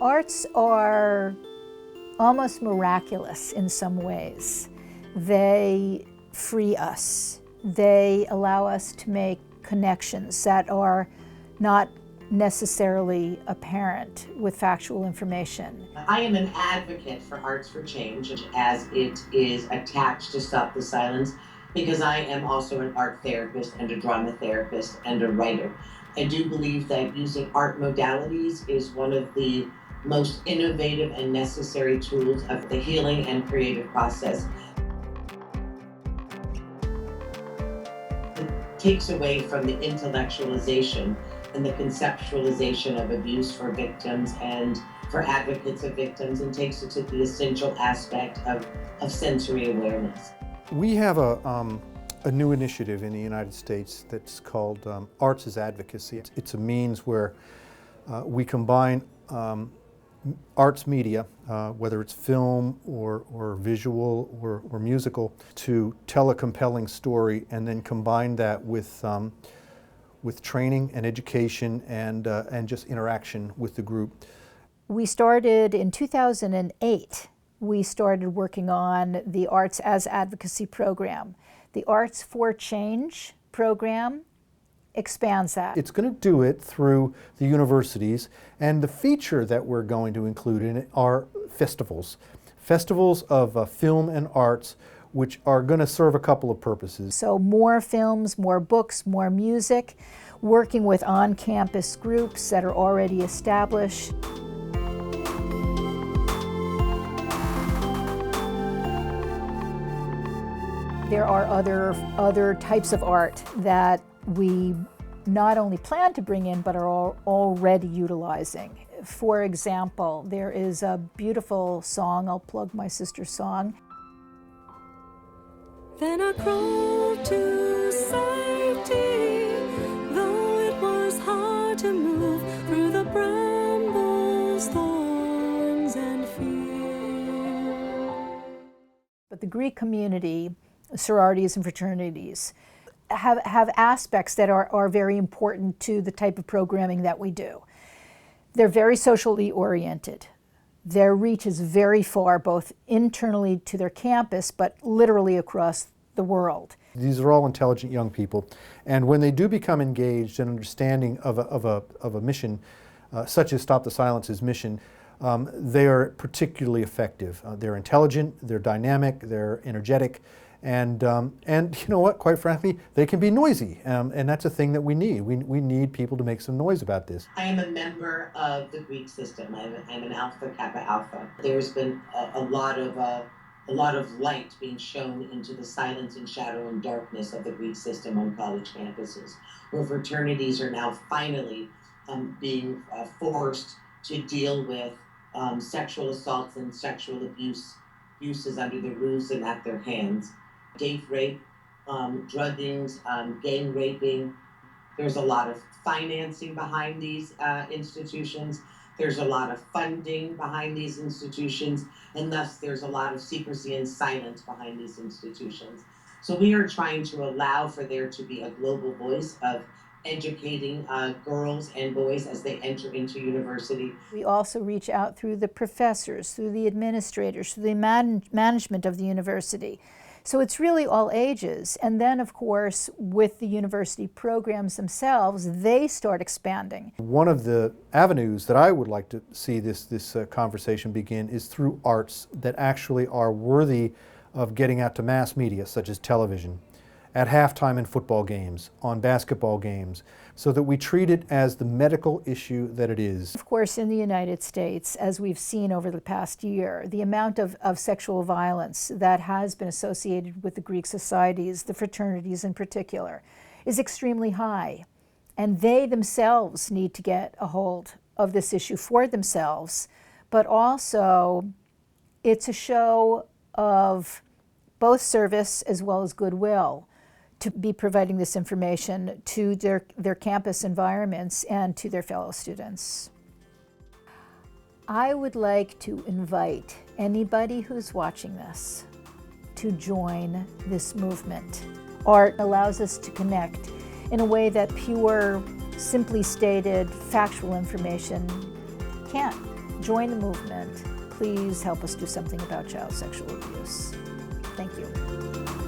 Arts are almost miraculous in some ways. They free us. They allow us to make connections that are not necessarily apparent with factual information. I am an advocate for Arts for Change as it is attached to Stop the Silence, because I am also an art therapist and a drama therapist and a writer. I do believe that using art modalities is one of the most innovative and necessary tools of the healing and creative process. It takes away from the intellectualization and the conceptualization of abuse for victims and for advocates of victims, and takes it to the essential aspect of sensory awareness. We have a new initiative in the United States that's called Arts as Advocacy. It's a means where we combine arts media, whether it's film or visual or musical, to tell a compelling story and then combine that with training and education and just interaction with the group. We started in 2008. We started working on the Arts as Advocacy program. The Arts for Change program expands that. It's going to do it through the universities, and the feature that we're going to include in it are festivals. Festivals of film and arts, which are going to serve a couple of purposes. So more films, more books, more music, working with on-campus groups that are already established. There are other types of art that we not only plan to bring in, but are already utilizing. For example, there is a beautiful song, I'll plug my sister's song. Then I crawled to safety, though it was hard to move through the brambles, thorns, and fear. But the Greek community, sororities and fraternities, have aspects that are very important to the type of programming that we do. They're very socially oriented. Their reach is very far, both internally to their campus, but literally across the world. These are all intelligent young people, and when they do become engaged in understanding of a mission, such as Stop the Silence's mission, they are particularly effective. They're intelligent, they're dynamic, they're energetic, and you know what, quite frankly, they can be noisy, and that's a thing that we need. We need people to make some noise about this. I am a member of the Greek system. I'm an Alpha Kappa Alpha. There's been a lot of light being shown into the silence and shadow and darkness of the Greek system on college campuses, where fraternities are now finally being forced to deal with sexual assaults and sexual abuses under their roofs and at their hands. Date rape, druggings, gang raping. There's a lot of financing behind these institutions. There's a lot of funding behind these institutions, and thus there's a lot of secrecy and silence behind these institutions. So we are trying to allow for there to be a global voice of educating girls and boys as they enter into university. We also reach out through the professors, through the administrators, through the management of the university. So it's really all ages. And then, of course, with the university programs themselves, they start expanding. One of the avenues that I would like to see this conversation begin is through arts that actually are worthy of getting out to mass media, such as television, at halftime in football games, on basketball games, so that we treat it as the medical issue that it is. Of course, in the United States, as we've seen over the past year, the amount of sexual violence that has been associated with the Greek societies, the fraternities in particular, is extremely high. And they themselves need to get a hold of this issue for themselves, but also it's a show of both service as well as goodwill to be providing this information to their campus environments and to their fellow students. I would like to invite anybody who's watching this to join this movement. Art allows us to connect in a way that pure, simply stated, factual information can't. Join the movement. Please help us do something about child sexual abuse. Thank you.